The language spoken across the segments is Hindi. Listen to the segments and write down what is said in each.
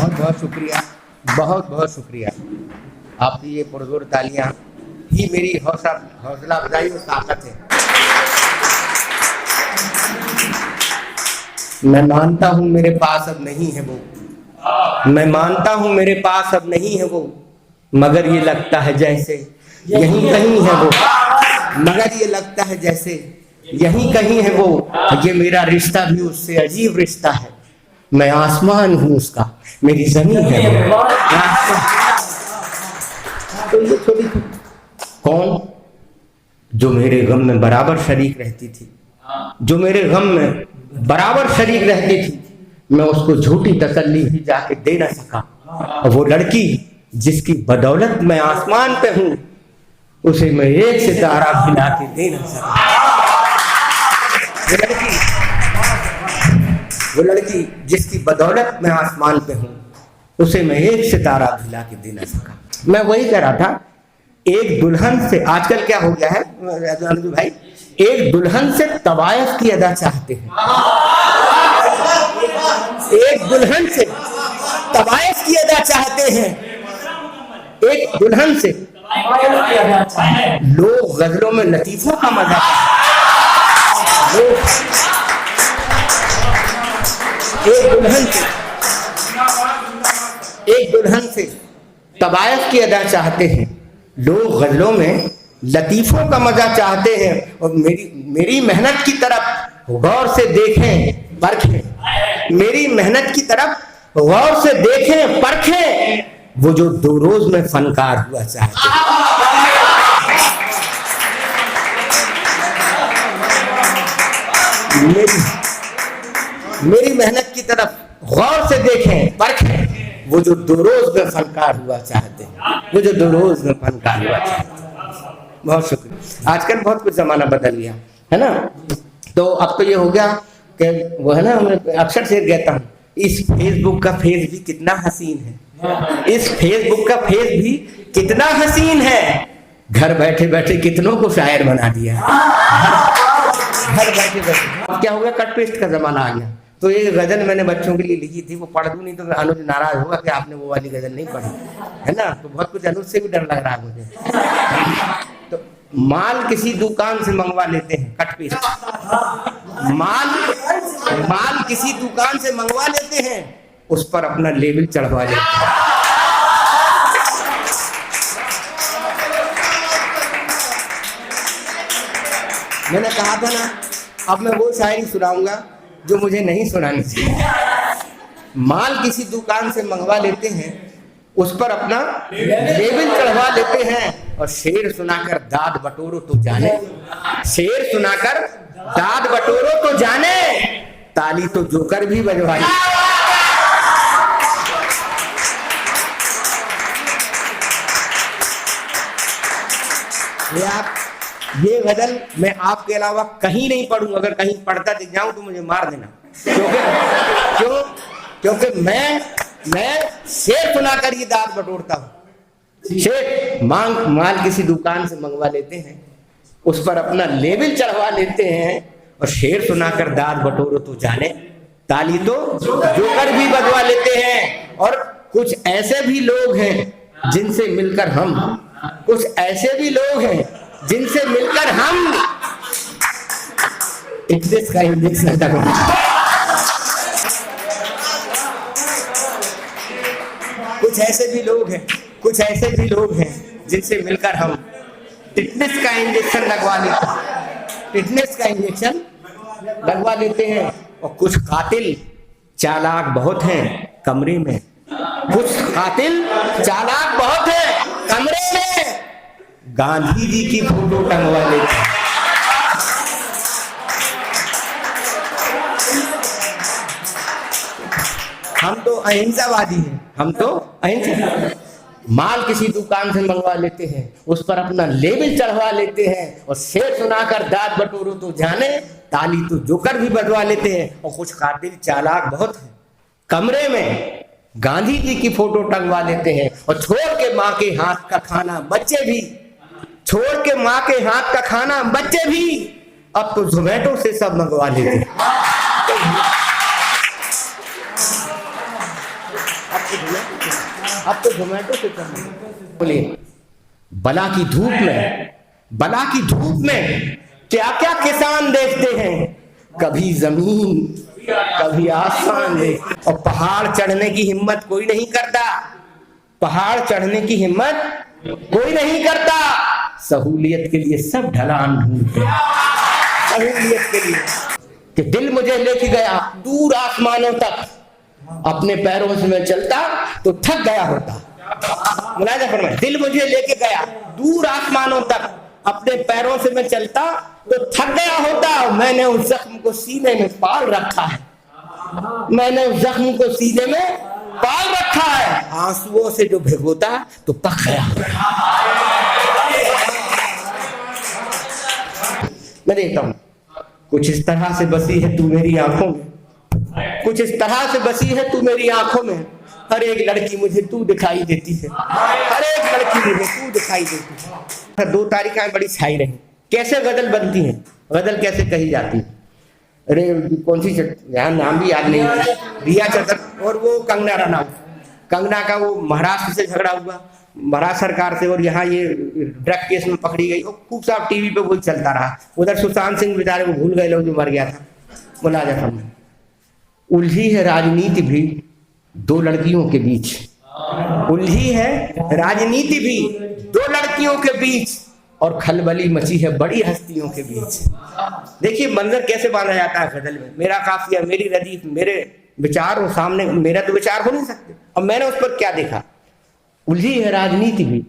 बहुत बहुत शुक्रिया, बहुत बहुत शुक्रिया। आपकी ये पुरजोर तालियां ही मेरी हौसला अफजाई और ताकत है। मैं मानता हूं मेरे पास अब नहीं है वो, मैं मानता हूं मेरे पास अब नहीं है वो, मगर ये लगता है जैसे यहीं कहीं है वो, मगर ये लगता है जैसे यहीं कहीं है वो। ये मेरा रिश्ता भी उससे अजीब रिश्ता है, मैं आसमान हूं उसका, मेरी जमीन है वो। तो ये छोटी कौन जो मेरे गम में बराबर शरीक रहती थी, जो मेरे गम में बराबर शरीक रहती थी, मैं उसको झूठी तसल्ली भी जाके दे ना सका। और वो लड़की जिसकी बदौलत मैं आसमान पे हूं, उसे मैं एक सितारा भी ला के दे ना सका। वो लड़की जिसकी बदौलत मैं आसमान पे हूं, उसे मैं एक सितारा भी ला के दे ना सका। मैं वही कह रहा था, एक दुल्हन से आजकल क्या हो गया है भाई, एक दुल्हन से तवायफ की अदा चाहते हैं, एक दुल्हन से तवायफ की अदा चाहते हैं, एक दुल्हन से लोग गजलों में लतीफों का मजा, एक दुल्हन से तवायफ की अदा चाहते हैं, लोग गजलों में लतीफों का मजा चाहते हैं। और मेरी मेहनत की तरफ गौर से देखें परखें, मेरी मेहनत की तरफ गौर से देखें परखें, वो जो दो रोज में फनकार हुआ चाहते हैं। मेरी मेहनत की तरफ गौर से देखें परखें, वो जो दो रोज में फनकार हुआ चाहते हैं, वो जो दो रोज में फनकार हुआ चाहते हैं। बहुत शुक्रिया। आजकल बहुत कुछ जमाना बदल गया है ना, तो अब तो ये हो गया कि वो है ना, मैं अक्सर से कहता हूँ, इस फेसबुक का फेस भी कितना हसीन है, इस फेसबुक का फेस भी कितना हसीन है, घर बैठे बैठे कितनों को शायर बना दिया। घर बैठे बैठे क्या हो गया, कट पेस्ट का जमाना आ गया। तो ये गजल मैंने बच्चों के लिए लिखी थी, वो पढ़ दूं नहीं तो अनुज नाराज होगा कि आपने वो वाली गजल नहीं पढ़ी, है ना। तो बहुत कुछ अनुज से भी डर लग रहा है मुझे। तो माल किसी दुकान से मंगवा लेते हैं, कट पेस्ट, माल किसी दुकान से मंगवा लेते हैं, उस पर अपना लेबल चढ़वा लेते हैं। मैंने कहा था ना, अब मैं वो शायरी सुनाऊंगा जो मुझे नहीं सुनानी चाहिए। माल किसी दुकान से मंगवा लेते हैं, उस पर अपना लेबल चढ़वा लेते हैं, और शेर सुनाकर दाद बटोरो तो जाने, शेर सुनाकर दाद बटोरो तो जाने, ताली तो जोकर भी बजवाई। ये गजल मैं आपके अलावा कहीं नहीं पढ़ूं, अगर कहीं पढ़ता दिख जाऊं तो मुझे मार देना, क्योंकि मैं शेर सुनाकर ये दाद बटोरता हूं। शेर माल किसी दुकान से मंगवा लेते हैं, उस पर अपना लेबल चढ़वा लेते हैं, और शेर सुनाकर दाद बटोरो तो जाने, ताली तो जोकर भी बजवा लेते हैं। और कुछ ऐसे भी लोग हैं जिनसे मिलकर हम, कुछ ऐसे भी लोग हैं जिनसे मिलकर हम का इंजेक्शन कुछ ऐसे भी लोग हैं, कुछ ऐसे भी लोग हैं जिनसे मिलकर हम टिटनेस का इंजेक्शन लगवा लेते हैं, टिटनेस का इंजेक्शन लगवा लेते हैं। और कुछ कातिल चालाक बहुत हैं कमरे में, कुछ कातिल चालाक बहुत हैं कमरे में, गांधी जी की फोटो टंगवा लेते हैं। हम तो अहिंसावादी हैं, हम तो अहिंसा। माल किसी दुकान से मंगवा लेते हैं, उस पर अपना लेबल चढ़वा लेते हैं, और शेर सुनाकर दाद बटोरो तो जाने, ताली तो जोकर भी बजवा लेते हैं। और कुछ कातिल चालाक बहुत हैं कमरे में, गांधी जी की फोटो टंगवा लेते हैं, और छोड़ के माँ के हाथ का खाना बच्चे भी, छोड़ के माँ के हाथ का खाना बच्चे भी अब तो जोमेटो से सब मंगवा लेते हैं। अब तो जोमेटो से कर रहे हैं। बोलिए, बला की धूप में क्या क्या किसान देखते हैं, कभी जमीन कभी आसमान देखते, और पहाड़ चढ़ने की हिम्मत कोई नहीं करता, पहाड़ चढ़ने की हिम्मत कोई नहीं करता। सहूलियत के लिए सब ढलान ढूंढते हैं, सहूलियत के लिए। कि दिल मुझे लेके गया दूर आसमानों तक, अपने पैरों से मैं चलता तो थक गया होता। मुलाजा फरमाए, दिल मुझे लेके गया दूर आसमानों तक, अपने पैरों से मैं चलता तो थक गया होता। मैंने उस जख्म को सीने में पाल रखा है, मैंने उस जख्म को सीने में पाल रखा है। आंसुओं से जो भिगोता तो पक गया। मैं देखता हूं कुछ इस तरह से बसी है तू मेरी आंखों में, कुछ इस तरह से बसी है तू मेरी आंखों में। हर एक लड़की मुझे तू दिखाई देती है, हर एक लड़की मुझे तू दिखाई देती है। 2 तारीखें बड़ी छाई रही, कैसे गजल बनती है, गजल कैसे कही जाती है। अरे कौन सी यहाँ नाम भी याद नहीं है, रिया चतर और वो कंगना रनौत। कंगना का वो महाराष्ट्र से झगड़ा हुआ, महाराष्ट्र सरकार से, और यहाँ ये ड्रग केस में पकड़ी गई, और खूब साहब टीवी पे वही चलता रहा। उधर सुशांत सिंह बेचारे को भूल गए लोग, जो मर गया था। मुलाजा फरमाए, उलझी है राजनीति भी 2 लड़कियों के बीच, उलझी है राजनीति भी 2 लड़कियों के बीच, और खलबली मची है बड़ी हस्तियों के बीच। देखिए मंजर कैसे बांधा जाता है गजल में। मेरा काफिया, मेरी रदीफ, मेरे विचार और सामने मेरा तो विचार हो नहीं सकते, और मैंने उस पर क्या देखा। उलझी है राजनीति भी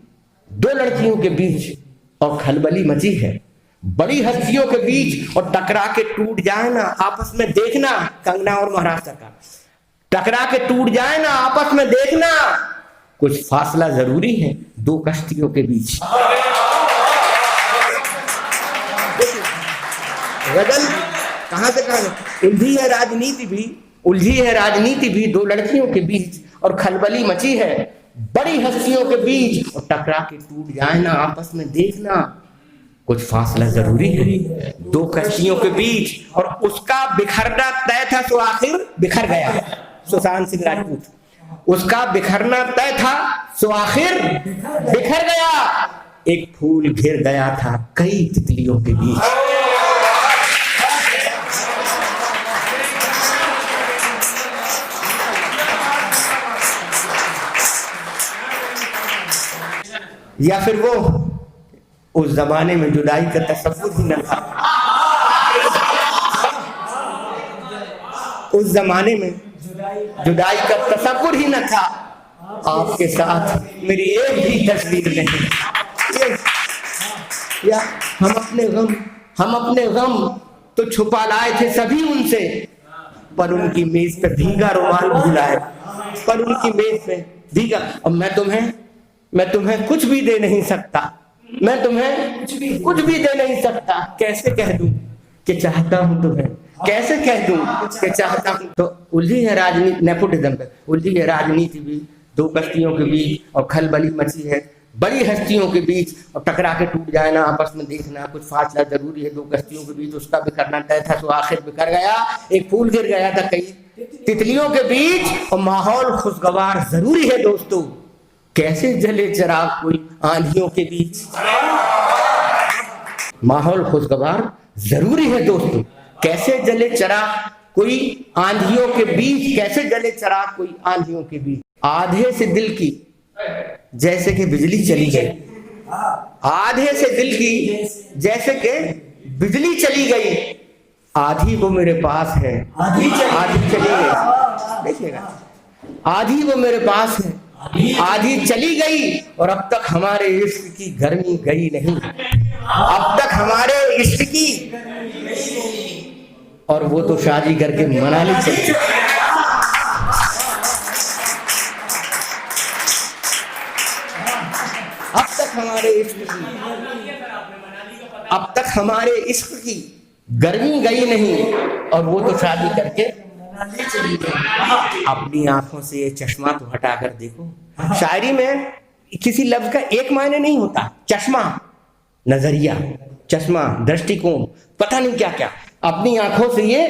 2 लड़कियों के बीच, और खलबली मची है बड़ी हस्तियों के बीच, और टकरा के टूट जाए ना आपस में देखना। कंगना और महाराष्ट्र का टकरा के टूट जाए ना आपस में देखना, कुछ फासला जरूरी है 2 कश्तियों के बीच। गजल कहां से कहां, उलझी है राजनीति भी, उलझी है राजनीति भी 2 लड़कियों के बीच, और खलबली मची है बड़ी हस्तियों के बीच, और टकरा के टूट जाए ना आपस में देखना, कुछ फासला जरूरी है 2 कश्तियों के बीच। और उसका बिखरना तय था सो आखिर बिखर गया। सुशांत सिंह राजपूत, उसका बिखरना तय था सो आखिर बिखर गया। एक फूल घिर गया था कई तितलियों के बीच। या फिर वो, उस जमाने में जुदाई का तसव्वुर ही न था, उस जमाने में जुदाई का तसव्वुर ही न था। आपके साथ मेरी एक भी तस्वीर नहीं। या हम अपने गम तो छुपा लाए थे सभी उनसे, पर उनकी मेज पे भीगा रुमाल भुलाए, पर उनकी मेज पे भीगा। और मैं तुम्हें कुछ भी दे नहीं सकता, मैं तुम्हें कुछ भी दे नहीं सकता। कैसे कह दूं कि चाहता हूं तुम्हें, कैसे कह दूं कि चाहता हूं। तो उलझी है राजनीति, नेपोटिज्म पे उलझी है राजनीति भी 2 कश्तियों के बीच, और खलबली मची है बड़ी हस्तियों के बीच, और टकरा के टूट जाए ना आपस में देखना, कुछ फासला जरूरी है 2 कश्तियों के बीच। उसका बिखरना तय था तो आखिर बिखर गया। एक फूल गिर गया था कई तितलियों के बीच, और माहौल खुशगवार जरूरी है दोस्तों, कैसे जले चिराग कोई आंधियों के बीच। माहौल खुशगवार जरूरी है दोस्तों, कैसे जले चिराग कोई आंधियों के बीच, कैसे जले चिराग कोई आंधियों के बीच। आधे से दिल की जैसे कि बिजली चली गई, आधे से दिल की जैसे कि बिजली चली गई। आधी वो मेरे पास है, आधी चली गई। देखिएगा, आधी वो मेरे पास है, आधी चली गई, और अब तक हमारे इश्क की गर्मी गई नहीं, अब तक हमारे इश्क की, और वो तो शादी करके मनाली चली। अब तक हमारे इश्क की, अब तक हमारे इश्क की गर्मी गई नहीं, और वो तो शादी करके अपनी आंखों से ये चश्मा तो हटाकर देखो। शायरी में किसी लफ्ज का एक मायने नहीं होता। चश्मा, नजरिया, चश्मा, दृष्टिकोण, पता नहीं क्या क्या। अपनी आंखों से ये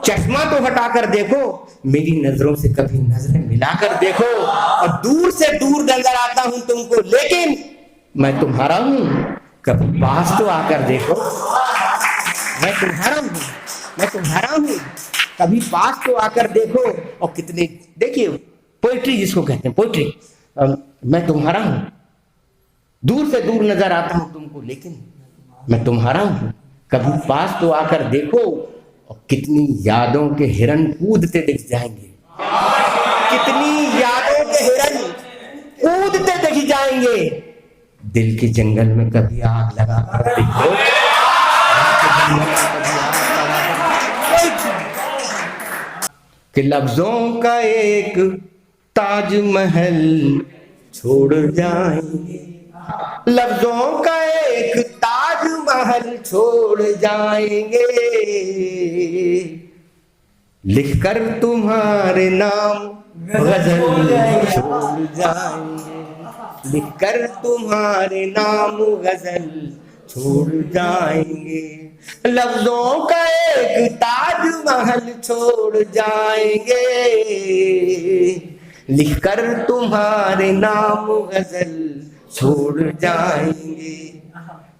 चश्मा तो हटाकर देखो, मेरी नजरों से कभी नजरें मिलाकर देखो, और दूर से दूर नजर आता हूं तुमको लेकिन मैं तुम्हारा हूं, कभी पास तो आकर देखो। मैं तुम्हारा हूं, मैं तुम्हारा हूं, कभी पास तो आकर देखो। और कितने, देखिए पोइट्री जिसको कहते हैं, पोइट्री, मैं तुम्हारा हूं, दूर से दूर नजर आता हूं तुमको लेकिन मैं तुम्हारा हूं, कभी पास तो आकर देखो। और कितनी यादों के हिरन कूदते दिख जाएंगे, कितनी यादों के हिरन कूदते दिख जाएंगे। दिल के जंगल में कभी आग लगा कर देखो, कि लफ्जों का एक ताजमहल छोड़ जाएंगे, लफ्जों का एक ताजमहल छोड़ जाएंगे, लिखकर तुम्हारे नाम गजल छोड़ जाएंगे, लिखकर तुम्हारे नाम गजल छोड़ जाएंगे, लफ्जों का एक ताजमहल छोड़ जाएंगे, लिखकर तुम्हारे नाम गजल छोड़ जाएंगे।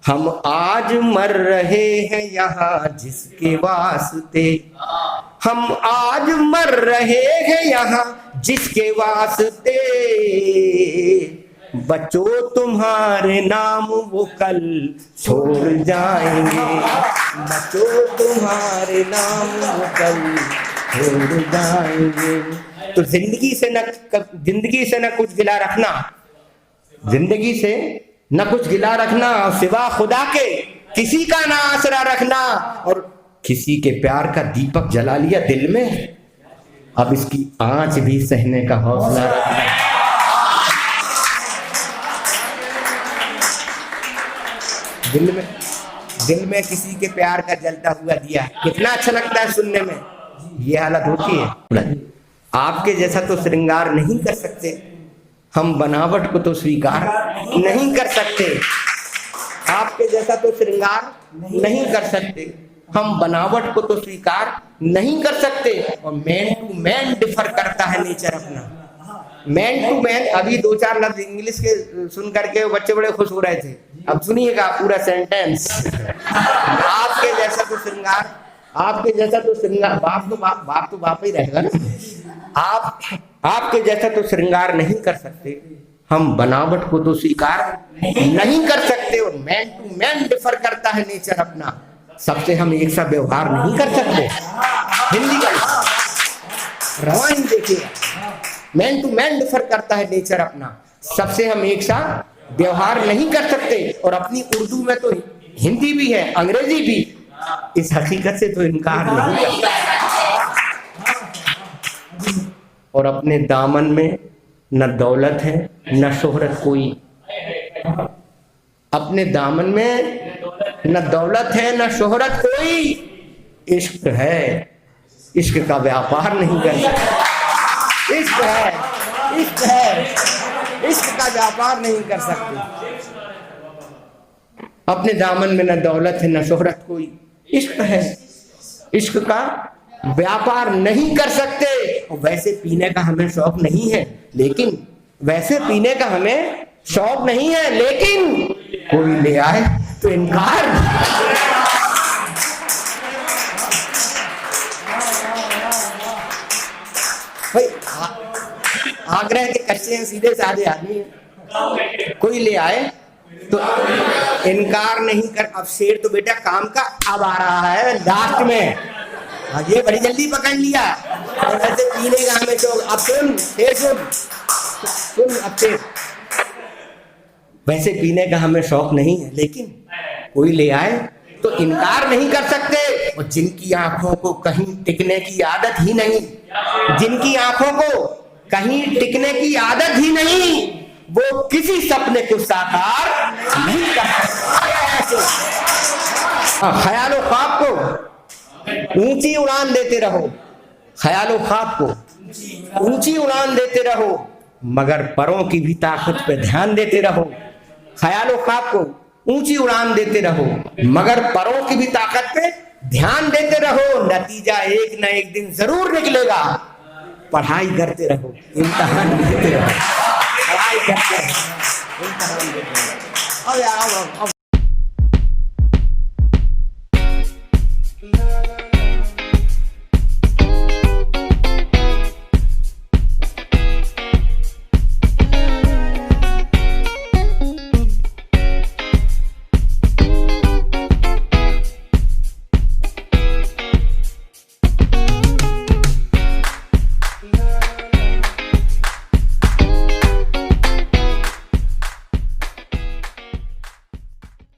हम आज मर रहे हैं यहाँ जिसके वास्ते, हम आज मर रहे हैं यहाँ जिसके वास्ते, बच्चों तुम्हारे नाम वो कल छोड़ जाएंगे, बच्चों तुम्हारे नाम वो कल छोड़ जाएंगे। तो जिंदगी से न कुछ गिला रखना, जिंदगी से न कुछ गिला रखना, सिवा खुदा के किसी का ना आसरा रखना। और किसी के प्यार का दीपक जला लिया दिल में, अब इसकी आंच भी सहने का हौसला रखना। दिल में किसी के प्यार का जलता हुआ दिया, कितना अच्छा लगता है सुनने में। ये हालत होती है। आपके जैसा तो श्रृंगार नहीं कर सकते हम, बनावट को तो स्वीकार नहीं कर सकते। आपके जैसा तो श्रृंगार नहीं कर सकते हम, बनावट को तो स्वीकार नहीं कर सकते। और मैन टू मैन डिफर करता है नेचर अपना, मैन टू मैन। अभी 2-4 लफ्ज इंग्लिश के सुन करके बच्चे बड़े खुश हो रहे थे, अब सुनिएगा पूरा सेंटेंस। आपके जैसा तो श्रृंगार, आपके जैसा तो श्रृंगार, बाप तो बाप ही रहेगा ना। आपके जैसा तो श्रृंगार नहीं कर सकते हम, बनावट को तो स्वीकार नहीं कर सकते। और मैन टू मैन डिफर करता है नेचर अपना, सबसे हम एक सा व्यवहार नहीं कर सकते। हिंदी का रवानी देखिए, मैन टू मैन डिफर करता है नेचर अपना, सबसे हम एक सा व्यवहार नहीं कर सकते। और अपनी उर्दू में तो हिंदी भी है, अंग्रेजी भी, इस हकीकत से तो इनकार नहीं करता। और अपने दामन में न दौलत है न शोहरत कोई, अपने दामन में न दौलत है न शोहरत कोई, इश्क है, इश्क का व्यापार नहीं कर सकते। इश्क है, इश्क है, इश्क का व्यापार नहीं कर सकते। अपने दामन में न दौलत है न शोहरत कोई, इश्क है, इश्क का व्यापार नहीं कर सकते। और वैसे पीने का हमें शौक नहीं है, लेकिन वैसे पीने का हमें शौक नहीं है, लेकिन कोई ले आए तो इनकार। भाई आग्रह के कच्चे हैं, सीधे साधे आदमी हैं, कोई ले आए तो इनकार नहीं कर। अब शेर तो बेटा काम का अब आ रहा है लास्ट में, ये बड़ी जल्दी पकड़ लिया। और वैसे पीने का हमें तो, अब सुन फिर सुन अब फिर, वैसे पीने का हमें शौक नहीं है, लेकिन कोई ले आए तो इनकार नहीं कर सकते। और जिनकी आंखों को कहीं टिकने की आदत ही नहीं, जिनकी आंखों को कहीं टिकने की आदत ही नहीं, वो किसी सपने को साकार नहीं कर सकते। ख्यालो ख्वाब को ऊंची उड़ान देते रहो, ख्यालो ख्वाब को ऊंची उड़ान देते रहो, मगर परों की भी ताकत पे ध्यान देते रहो। ख्यालो ख्वाब को ऊंची उड़ान देते रहो, मगर परों की भी ताकत पे ध्यान देते रहो, नतीजा एक ना एक दिन जरूर निकलेगा। पढ़ाई करते रहो, इम्तिहान देते रहो, पढ़ाई करते रहो, इम्तिहान देते रहो। अब